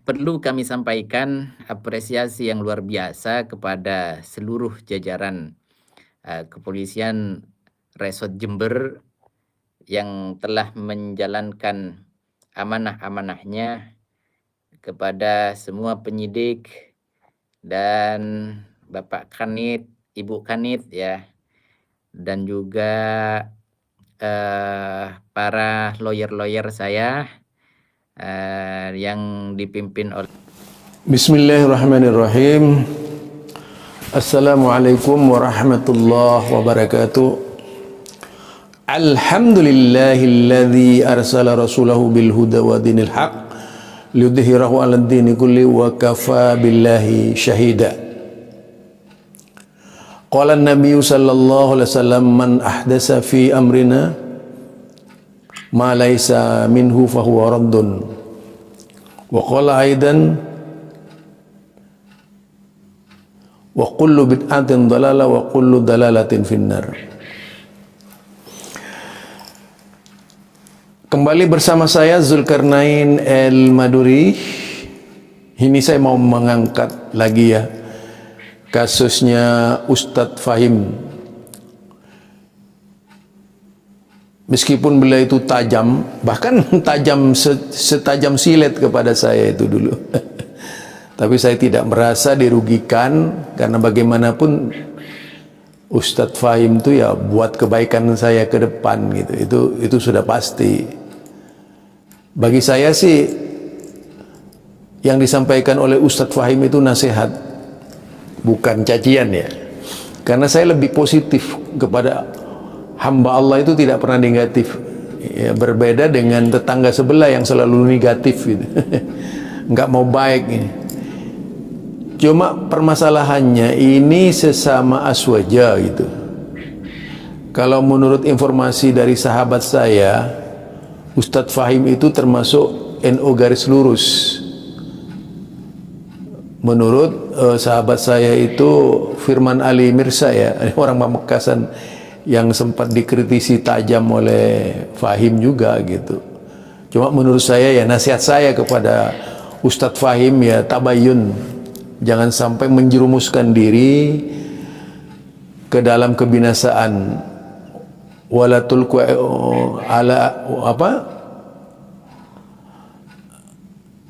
perlu kami sampaikan apresiasi yang luar biasa kepada seluruh jajaran kepolisian Resort Jember yang telah menjalankan amanah-amanahnya kepada semua penyidik dan Bapak Kanit, Ibu Kanit ya, dan juga para lawyer-lawyer saya yang dipimpin oleh Bismillahirrahmanirrahim. Assalamualaikum warahmatullahi wabarakatuh. Alhamdulillahilladzi arsala rasulahu bil huda wa dinil haq liyudhhirahu 'alad dini kulli wa kafa billahi syahida. Qala an-nabiy sallallahu alaihi wasallam man ahdasa fi amrina ma laysa minhu fahuwa raddun. Wa qala aidan wa kullu bid'atin dalalah wa kullu dalalatin finnar. Kembali bersama saya Zulkarnain El-Maduri. Ini saya mau mengangkat lagi ya kasusnya Ustadz Fahim. Meskipun beliau itu tajam, bahkan tajam setajam silet kepada saya itu dulu. Tapi saya tidak merasa dirugikan karena bagaimanapun Ustadz Fahim itu ya buat kebaikan saya ke depan gitu. Itu sudah pasti. Bagi saya sih yang disampaikan oleh Ustadz Fahim itu nasihat, bukan cacian ya. Karena saya lebih positif kepada hamba Allah itu tidak pernah negatif. Ya, berbeda dengan tetangga sebelah yang selalu negatif gitu. Nggak mau baik ini. Cuma permasalahannya ini sesama aswaja gitu. Kalau menurut informasi dari sahabat saya, Ustadz Fahim itu termasuk NU garis lurus. Menurut sahabat saya itu Firman Ali Mirsa ya, orang Pamekasan yang sempat dikritisi tajam oleh Fahim juga gitu. Cuma menurut saya ya nasihat saya kepada Ustadz Fahim ya tabayun. Jangan sampai menjerumuskan diri ke dalam kebinasaan. Wala tulqu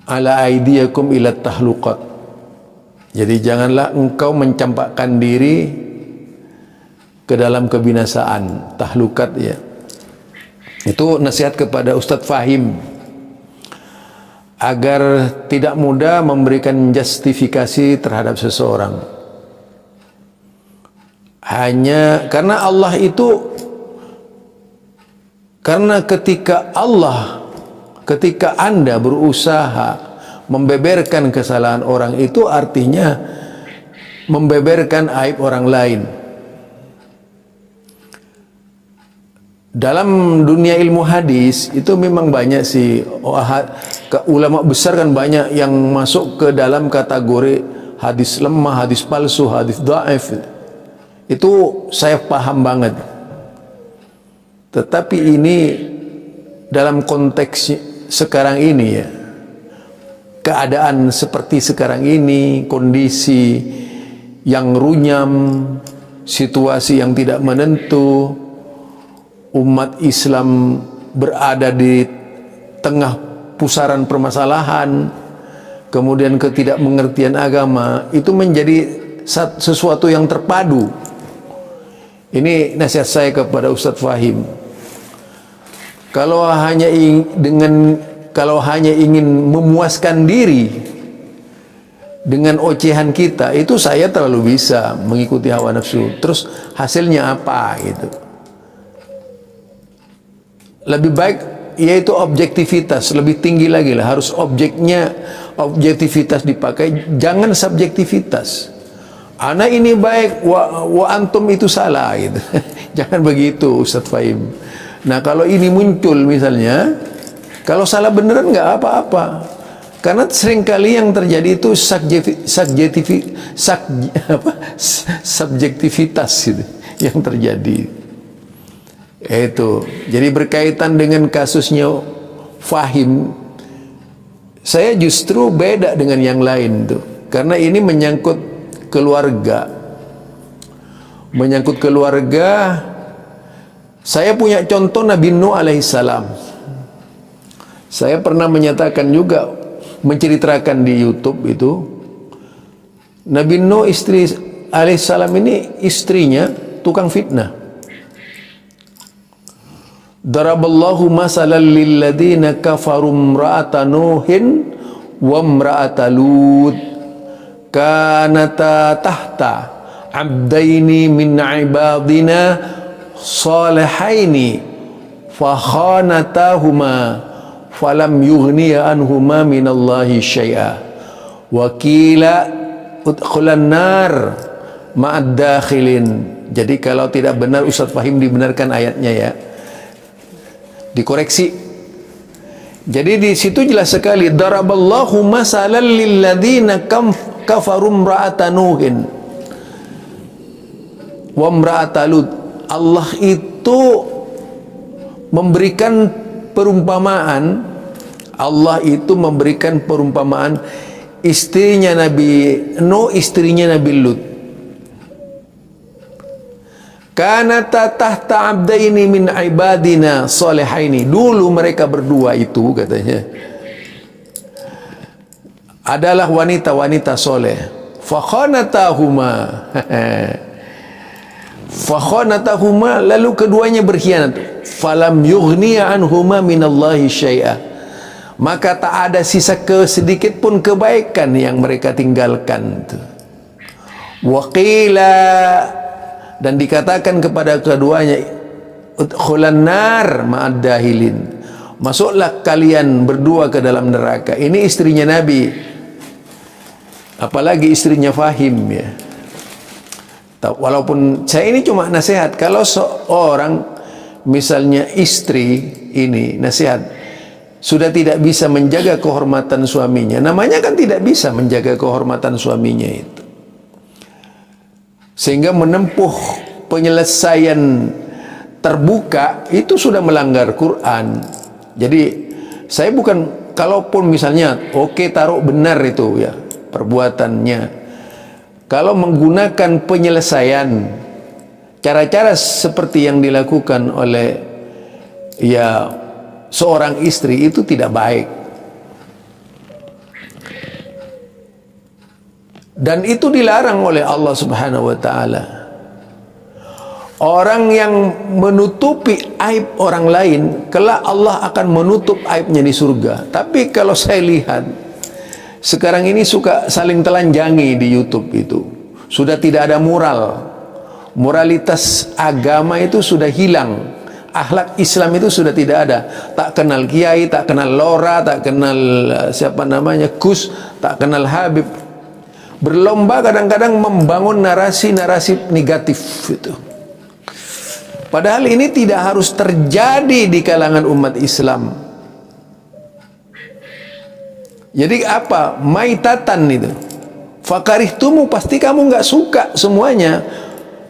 ala aidiyakum ila tahluqat. Jadi janganlah engkau mencampakkan diri ke dalam kebinasaan, tahlukat ya. Itu nasihat kepada Ustadz Fahim agar tidak mudah memberikan justifikasi terhadap seseorang. Hanya karena Allah itu, karena ketika Anda berusaha membeberkan kesalahan orang itu artinya membeberkan aib orang lain. Dalam dunia ilmu hadis itu memang banyak sih ulama besar kan banyak yang masuk ke dalam kategori hadis lemah, hadis palsu, hadis dhaif. Itu saya paham banget. Tetapi ini dalam konteks sekarang ini ya, keadaan seperti sekarang ini, kondisi yang runyam, situasi yang tidak menentu, umat Islam berada di tengah pusaran permasalahan, kemudian ketidakmengertian agama, itu menjadi sesuatu yang terpadu. Ini nasihat saya kepada Ustadz Fahim. Kalau hanya ingin memuaskan diri dengan ocehan kita, itu saya terlalu bisa mengikuti hawa nafsu. Terus hasilnya apa gitu? Lebih baik yaitu objektivitas, lebih tinggi lagi lah, harus objektivitas dipakai, jangan subjektivitas. Ana ini baik, wa antum itu salah gitu. Jangan begitu Ustadz Fahim. Nah kalau ini muncul misalnya, kalau salah beneran nggak apa-apa, karena seringkali yang terjadi itu subjektivitas gitu, yang terjadi. Itu jadi berkaitan dengan kasusnya Fahim, Saya justru beda dengan yang lain tuh, karena ini menyangkut keluarga. Menyangkut keluarga, saya punya contoh Nabi Nuh alaihissalam. Saya pernah menyatakan juga, menceritakan di YouTube itu, Nabi Nuh istri alaihissalam ini istrinya tukang fitnah. Daraballahu masalan lilladzina kafaru imra'ata Nuhin wa imra'ata Lut kanata tahta abdaini min ibadina salihaini fakhanatahuma falam yughniya anhuma minallahi syai'a wa qila udkhulan nar ma'ad dakhilin. Jadi kalau tidak benar Ustaz Fahim dibenarkan ayatnya ya, dikoreksi. Jadi di situ jelas sekali, daraballahu masalan lilladzina kafaru imra'ata Nuhin wa imra'ata Lut. Allah itu memberikan perumpamaan, Allah itu memberikan perumpamaan istrinya Nabi Nuh, istrinya Nabi Lut. Kanata tahta abdaini min ibadina salihaini. Dulu mereka berdua itu katanya adalah wanita-wanita soleh. Fakhanatahuma fakhanatahuma, lalu keduanya berkhianat. Falam yughniya anhuma minallahi syai'a, maka tak ada sisa sedikit pun kebaikan yang mereka tinggalkan. Wa qila, dan dikatakan kepada keduanya, udkhulan nar ma'ad dahilin, masuklah kalian berdua ke dalam neraka. Ini istrinya Nabi, apalagi istrinya Fahim ya. Walaupun saya ini cuma nasihat, kalau seorang misalnya istri ini nasihat sudah tidak bisa menjaga kehormatan suaminya, namanya kan tidak bisa menjaga kehormatan suaminya itu, sehingga menempuh penyelesaian terbuka itu sudah melanggar Quran. Jadi saya bukan, kalaupun misalnya oke, taruh benar itu ya perbuatannya, kalau menggunakan penyelesaian cara-cara seperti yang dilakukan oleh ya seorang istri, itu tidak baik. Dan itu dilarang oleh Allah Subhanahu wa taala. Orang yang menutupi aib orang lain, kelak Allah akan menutup aibnya di surga. Tapi kalau saya lihat sekarang ini suka saling telanjangi di YouTube itu. Sudah tidak ada moral. Moralitas agama itu sudah hilang. Akhlak Islam itu sudah tidak ada. Tak kenal kiai, tak kenal lora, tak kenal siapa namanya Gus, tak kenal Habib. Berlomba kadang-kadang membangun narasi-narasi negatif itu. Padahal ini tidak harus terjadi di kalangan umat Islam. Jadi apa? Maitatan itu. Fakarihtumu, pasti kamu nggak suka semuanya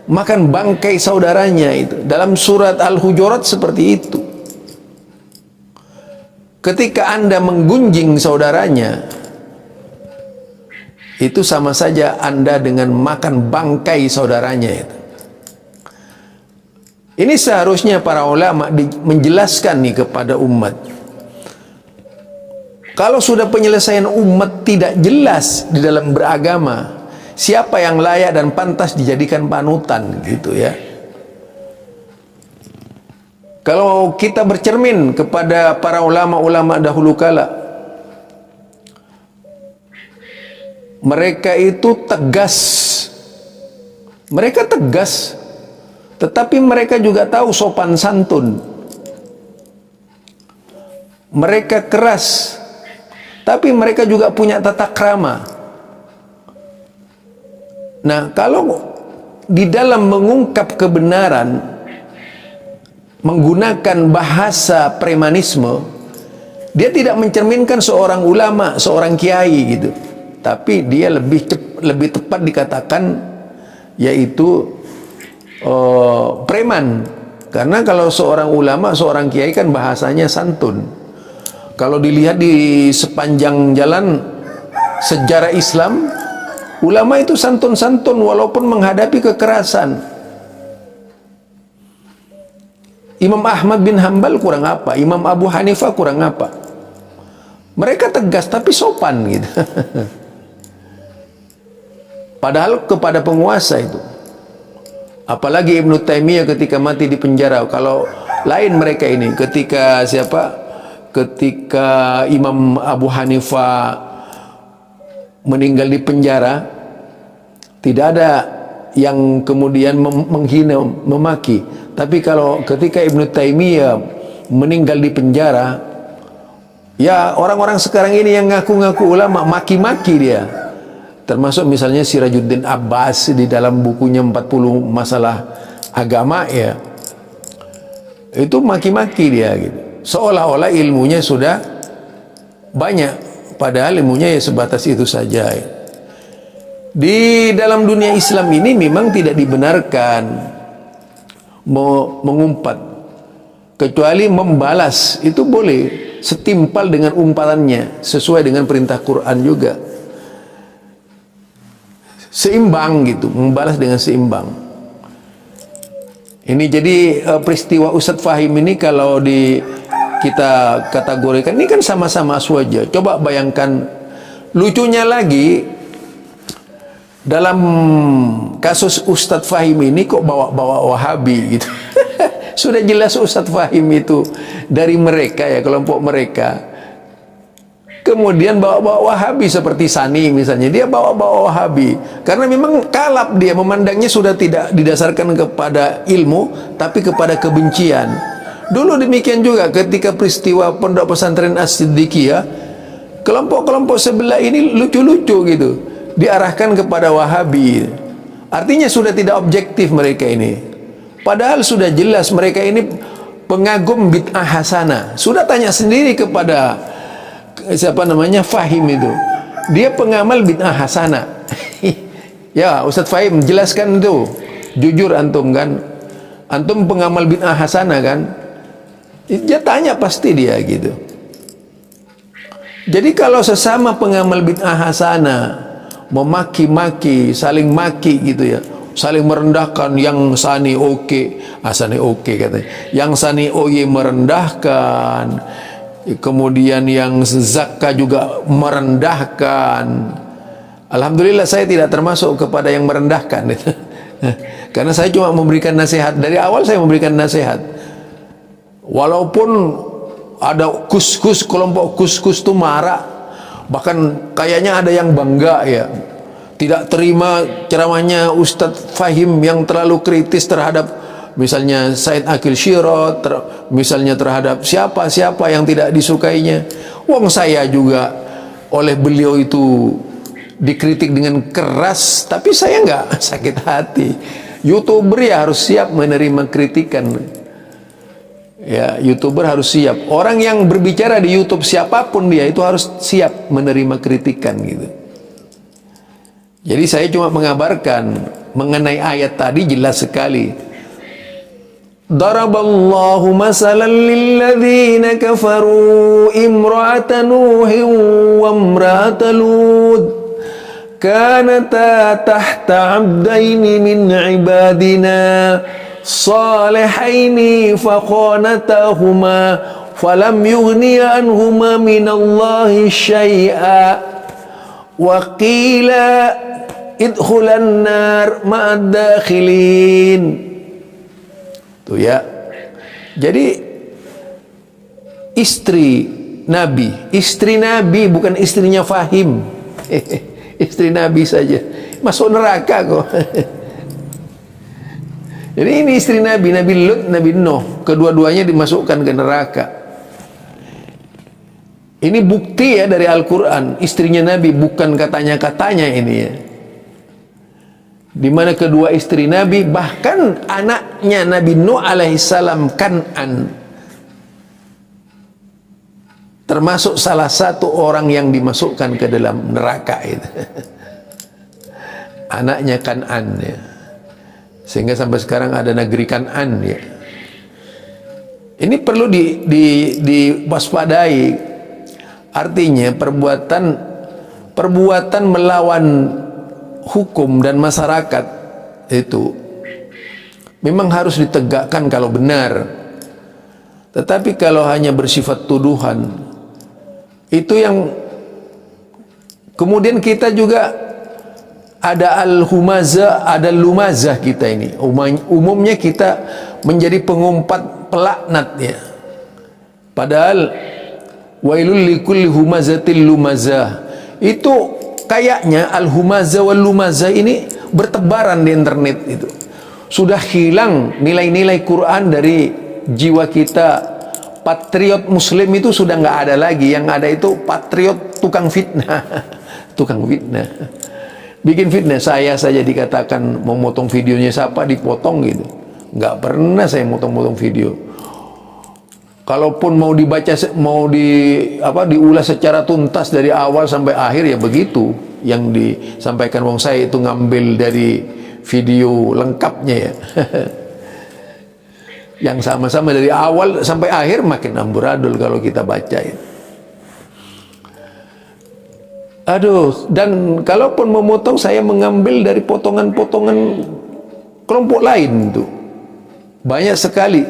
makan bangkai saudaranya itu. Dalam surat Al-Hujurat seperti itu. Ketika Anda menggunjing saudaranya, itu sama saja Anda dengan makan bangkai saudaranya itu. Ini seharusnya para ulama menjelaskan nih kepada umat. Kalau sudah penyelesaian umat tidak jelas di dalam beragama, siapa yang layak dan pantas dijadikan panutan gitu ya. Kalau kita bercermin kepada para ulama-ulama dahulu kala, mereka itu tegas. Mereka tegas, tetapi mereka juga tahu sopan santun. Mereka keras, tapi mereka juga punya tata krama. Nah, kalau di dalam mengungkap kebenaran menggunakan bahasa premanisme, dia tidak mencerminkan seorang ulama, seorang kiai gitu. Tapi dia lebih tepat dikatakan yaitu preman. Karena kalau seorang ulama, seorang kiai kan bahasanya santun. Kalau dilihat di sepanjang jalan sejarah Islam, ulama itu santun-santun walaupun menghadapi kekerasan. Imam Ahmad bin Hambal kurang apa? Imam Abu Hanifah kurang apa? Mereka tegas tapi sopan gitu. Padahal kepada penguasa itu. Apalagi Ibnu Taimiyah ketika mati di penjara. Kalau lain mereka ini, ketika siapa? Ketika Imam Abu Hanifah meninggal di penjara, tidak ada yang kemudian menghina, memaki. Tapi kalau ketika Ibnu Taimiyah meninggal di penjara, ya orang-orang sekarang ini yang ngaku-ngaku ulama maki-maki dia. Termasuk misalnya Sirajuddin Abbas di dalam bukunya 40 masalah agama ya. Itu maki-maki dia gitu. Seolah-olah ilmunya sudah banyak, padahal ilmunya ya sebatas itu saja ya. Di dalam dunia Islam ini memang tidak dibenarkan mengumpat, kecuali membalas itu boleh setimpal dengan umpatannya, sesuai dengan perintah Quran juga, seimbang gitu, membalas dengan seimbang. Ini jadi peristiwa Ustadz Fahim ini kalau kita kategorikan ini kan sama-sama aswaja. Coba bayangkan, lucunya lagi dalam kasus Ustadz Fahim ini kok bawa-bawa Wahabi gitu. Sudah jelas Ustadz Fahim itu dari mereka ya, kelompok mereka. Kemudian bawa-bawa Wahabi seperti Sani misalnya, dia bawa-bawa Wahabi karena memang kalap, dia memandangnya sudah tidak didasarkan kepada ilmu tapi kepada kebencian. Dulu demikian juga ketika peristiwa Pondok Pesantren As-Siddiqiyah, kelompok-kelompok sebelah ini lucu-lucu gitu, diarahkan kepada Wahabi. Artinya sudah tidak objektif mereka ini. Padahal sudah jelas mereka ini pengagum bid'ah hasanah. Sudah tanya sendiri kepada siapa namanya Fahim itu, dia pengamal bid'ah hasanah. Ya Ustadz Fahim jelaskan itu, jujur antum kan, antum pengamal bid'ah hasanah kan, dia tanya pasti dia gitu. Jadi kalau sesama pengamal bid'ah hasanah memaki-maki, saling maki gitu ya, saling merendahkan, yang Sani oke, Sani oke katanya, yang Sani oye merendahkan, kemudian yang Zakka juga merendahkan. Alhamdulillah saya tidak termasuk kepada yang merendahkan. Karena saya cuma memberikan nasihat. Dari awal saya memberikan nasihat. Walaupun ada kus-kus, kelompok kus-kus itu marah, bahkan kayaknya ada yang bangga ya, tidak terima ceramahnya Ustadz Fahim yang terlalu kritis terhadap misalnya Said Akil Syirot, misalnya terhadap siapa-siapa yang tidak disukainya. Wong saya juga oleh beliau itu dikritik dengan keras, tapi saya nggak sakit hati. YouTuber ya harus siap menerima kritikan. Ya, YouTuber harus siap. Orang yang berbicara di YouTube siapapun dia itu harus siap menerima kritikan gitu. Jadi saya cuma mengabarkan mengenai ayat tadi jelas sekali. Daraballahu masalan lilladzina kafaru imra'ata nuhin wa imra'ata lut kanata tahta 'abdaini min 'ibadina salihaini faqanatahuma falam yughniya anhuma minallahi syai'a wa qila idkhulan nar ma'ad dakhilin. Tuh ya. Jadi istri Nabi bukan istrinya Fahim. Istri Nabi saja masuk neraka kok. Jadi ini istri Nabi Lut, Nabi Nuh, kedua-duanya dimasukkan ke neraka. Ini bukti ya dari Al-Quran, istrinya Nabi, bukan katanya-katanya ini ya. Dimana kedua istri Nabi, bahkan anaknya Nabi Nuh alaihissalam, Kan'an, termasuk salah satu orang yang dimasukkan ke dalam neraka itu. Anaknya Kan'an ya. Sehingga sampai sekarang ada negeri Kan'an ya. Ini perlu diwaspadai. Artinya perbuatan melawan hukum dan masyarakat itu memang harus ditegakkan kalau benar. Tetapi kalau hanya bersifat tuduhan, itu yang kemudian kita juga ada al-humazah, ada lumazah kita ini. Umumnya kita menjadi pengumpat pelaknat ya. Padahal wailul likulli humazatil lumazah. Itu kayaknya al-humazah wal lumazah ini bertebaran di internet itu. Sudah hilang nilai-nilai Quran dari jiwa kita. Patriot muslim itu sudah nggak ada lagi. Yang ada itu patriot tukang fitnah. Tukang fitnah. Bikin fitnah. Saya saja dikatakan mau motong videonya siapa dipotong gitu. Nggak pernah saya motong-motong video. Kalaupun mau dibaca, mau diulas secara tuntas dari awal sampai akhir ya begitu yang disampaikan wong saya itu ngambil dari video lengkapnya ya. Yang sama-sama dari awal sampai akhir makin amburadul kalau kita baca ya. Aduh, dan kalaupun memotong saya mengambil dari potongan-potongan kelompok lain tuh. Banyak sekali.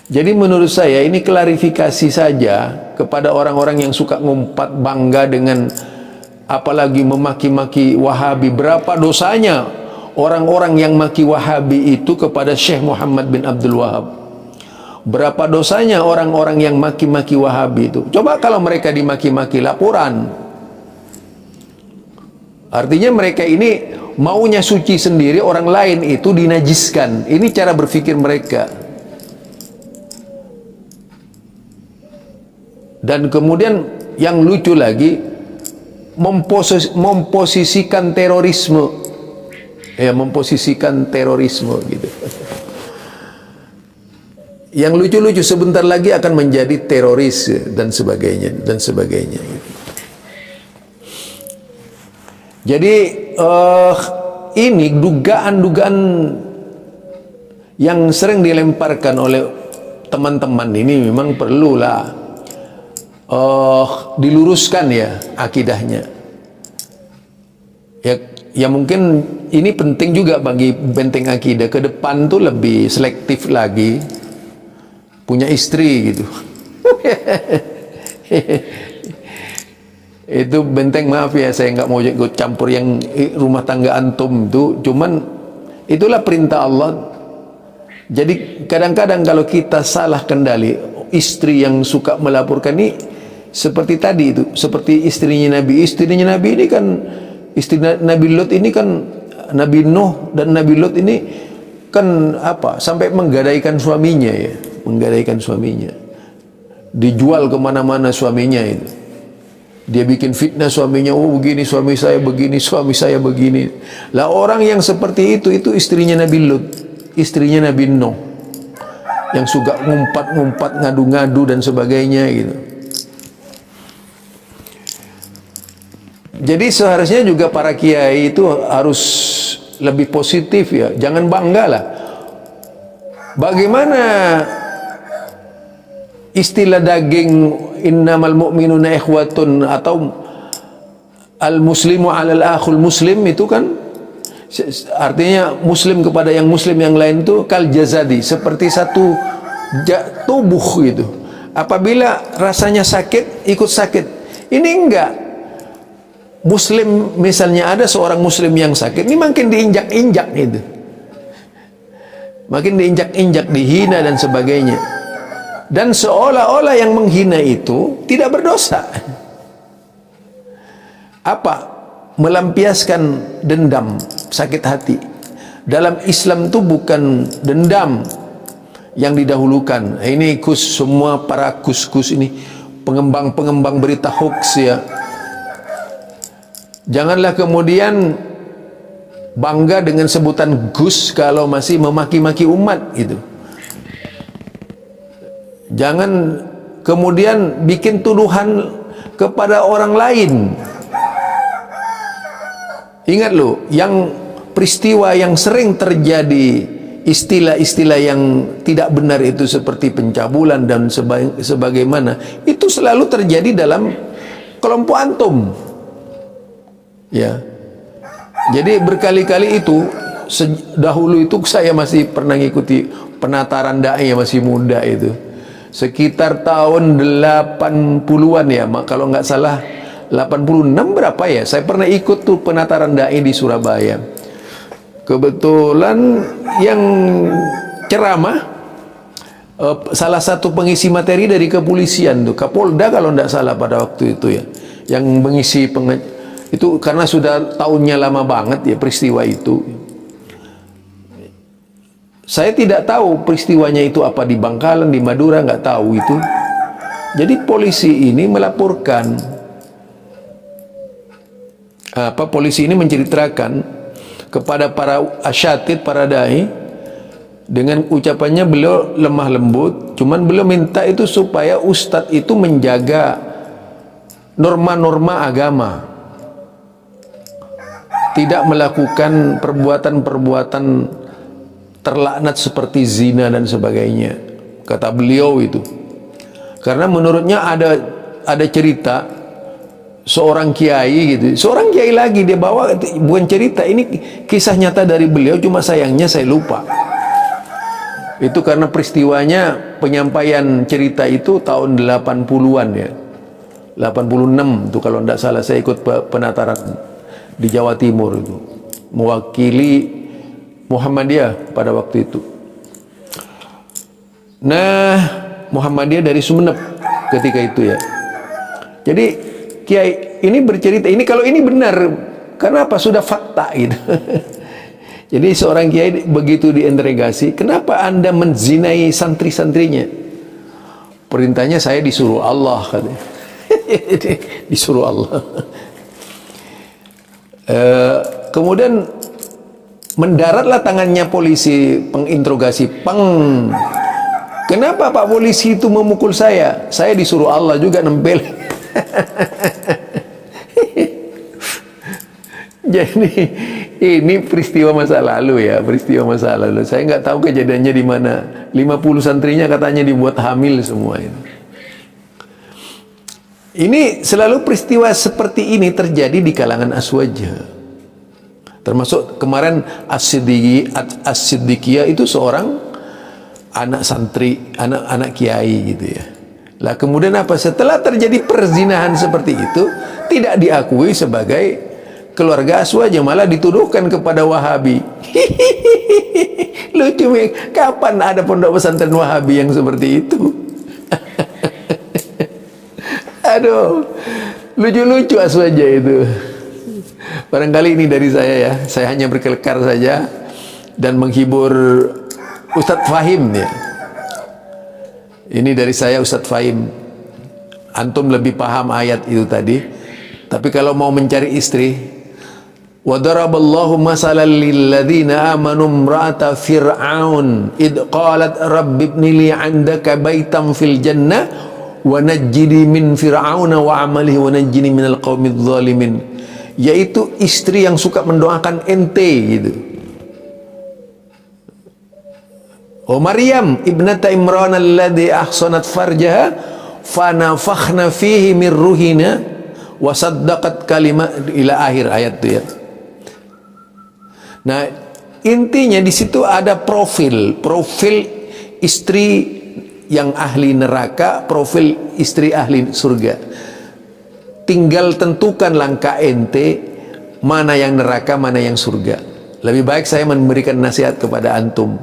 Jadi menurut saya ini klarifikasi saja kepada orang-orang yang suka ngumpat bangga dengan apalagi memaki-maki Wahabi. Berapa dosanya orang-orang yang maki Wahabi itu kepada Syekh Muhammad bin Abdul Wahab. Berapa dosanya orang-orang yang maki-maki Wahabi itu. Coba kalau mereka dimaki-maki, laporan. Artinya mereka ini maunya suci sendiri, orang lain itu dinajiskan. Ini cara berpikir mereka. Dan kemudian yang lucu lagi, memposisikan terorisme. Ya, memposisikan terorisme gitu. Yang lucu-lucu sebentar lagi akan menjadi teroris dan sebagainya dan sebagainya. Jadi ini dugaan-dugaan yang sering dilemparkan oleh teman-teman ini memang perlulah diluruskan ya akidahnya. Ya mungkin ini penting juga bagi benteng akidah ke depan tuh lebih selektif lagi. Punya istri gitu. Itu benteng, maaf ya saya nggak mau ikut campur yang rumah tangga antum itu, cuman itulah perintah Allah. Jadi kadang-kadang kalau kita salah kendali, istri yang suka melaporkan ini seperti tadi itu, seperti istrinya Nabi ini kan, istri Nabi Lot ini kan, Nabi Nuh dan Nabi Lot ini kan sampai menggadaikan suaminya ya. Menggadaikan suaminya, dijual kemana-mana suaminya itu. Dia bikin fitnah suaminya, oh begini suami saya begini, suami saya begini. Lah orang yang seperti itu istrinya Nabi Lut, istrinya Nabi Nuh, yang suka ngumpat-ngumpat, ngadu-ngadu dan sebagainya gitu. Jadi seharusnya juga para kiai itu harus lebih positif ya, jangan bangga lah. Bagaimana istilah daging innamal mu'minuna ikhwatun atau al muslimu alal akhul muslim itu kan artinya muslim kepada yang muslim yang lain itu kal jazadi, seperti satu tubuh gitu. Apabila rasanya sakit ikut sakit. Ini enggak. Muslim misalnya ada seorang muslim yang sakit, ini makin diinjak-injak gitu. Makin diinjak-injak, dihina dan sebagainya. Dan seolah-olah yang menghina itu tidak berdosa. Apa? Melampiaskan dendam, sakit hati. Dalam Islam itu bukan dendam yang didahulukan. Ini semua para kus ini, pengembang-pengembang berita hoax ya. Janganlah kemudian bangga dengan sebutan Gus kalau masih memaki-maki umat gitu. Jangan kemudian bikin tuduhan kepada orang lain. Ingat loh, yang peristiwa yang sering terjadi istilah-istilah yang tidak benar itu seperti pencabulan dan sebagaimana itu selalu terjadi dalam kelompok antum. Ya. Jadi berkali-kali itu dahulu itu saya masih pernah ngikuti penataran dai yang masih muda itu. Sekitar tahun 80-an ya, kalau nggak salah 86 berapa ya, saya pernah ikut tuh penataran dai di Surabaya. Kebetulan yang ceramah salah satu pengisi materi dari kepolisian tuh, Kapolda kalau nggak salah pada waktu itu ya, yang mengisi itu karena sudah tahunnya lama banget ya peristiwa itu. Saya tidak tahu peristiwanya itu apa di Bangkalan, di Madura, nggak tahu itu. Jadi polisi ini melaporkan, polisi ini menceritakan kepada para asyatid, para dai, dengan ucapannya beliau lemah lembut, cuman beliau minta itu supaya ustadz itu menjaga norma-norma agama, tidak melakukan perbuatan-perbuatan terlaknat seperti zina dan sebagainya, kata beliau itu. Karena menurutnya ada cerita seorang kiai gitu, seorang kiai lagi dia bawa, bukan cerita, ini kisah nyata dari beliau, cuma sayangnya saya lupa. Itu karena peristiwanya penyampaian cerita itu tahun 80-an ya, 86 tuh kalau tidak salah, saya ikut penataran di Jawa Timur itu, mewakili Muhammadiyah pada waktu itu. Nah, Muhammadiyah dari Sumeneb ketika itu ya. Jadi kiai ini bercerita, ini kalau ini benar, karena apa? Sudah fakta gitu. Jadi seorang kiai begitu diinterogasi, kenapa anda menzinai santri-santrinya? Perintahnya saya disuruh Allah katanya. Disuruh Allah. Kemudian mendaratlah tangannya polisi penginterogasi. Kenapa Pak polisi itu memukul saya? Saya disuruh Allah juga nempel. Jadi ini peristiwa masa lalu ya, peristiwa masa lalu. Saya nggak tahu kejadiannya di mana. 50 santrinya katanya dibuat hamil semua itu. Ini selalu peristiwa seperti ini terjadi di kalangan aswaja. Termasuk kemarin As-Siddiqiyah itu seorang anak santri, anak kiai gitu ya. Lah kemudian apa? Setelah terjadi perzinahan seperti itu, tidak diakui sebagai keluarga aswaja, malah dituduhkan kepada Wahabi. Lucu, kapan ada pondok pesantren Wahabi yang seperti itu? Aduh, lucu-lucu aswaja itu. Barangkali ini dari saya ya, saya hanya berkelakar saja dan menghibur Ustadz Fahim ya. Ini dari saya Ustadz Fahim. Antum lebih paham ayat itu tadi. Tapi kalau mau mencari istri, wa daraballahu masalan lil ladzina amanu imra'ata fir'aun id qalat rabbi ibni li 'indaka baitan fil jannah wa najjini min fir'auna wa 'amalihi wa najjini minal qaumidz zalimin. Yaitu istri yang suka mendoakan ente gitu. Oh Maryam ibnata Imran alladhi ahsanat farjaha fanafakhna fihi min ruhina wa saddaqat kalimat, ila akhir ayat itu ya. Nah, intinya di situ ada profil istri yang ahli neraka, profil istri ahli surga. Tinggal tentukan langkah ente mana yang neraka, mana yang surga. Lebih baik saya memberikan nasihat kepada antum.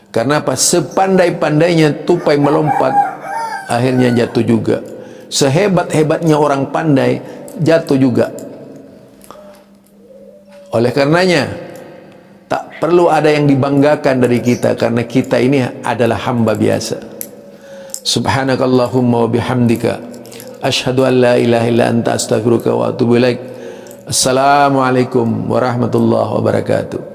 Karena apa? Sepandai-pandainya tupai melompat, akhirnya jatuh juga. Sehebat-hebatnya orang pandai, jatuh juga. Oleh karenanya, tak perlu ada yang dibanggakan dari kita, karena kita ini adalah hamba biasa. Subhanakallahumma wa bihamdika asyhadu an la ilaha illa anta astaghfiruka wa atubu ilaik. Assalamualaikum warahmatullahi wabarakatuh.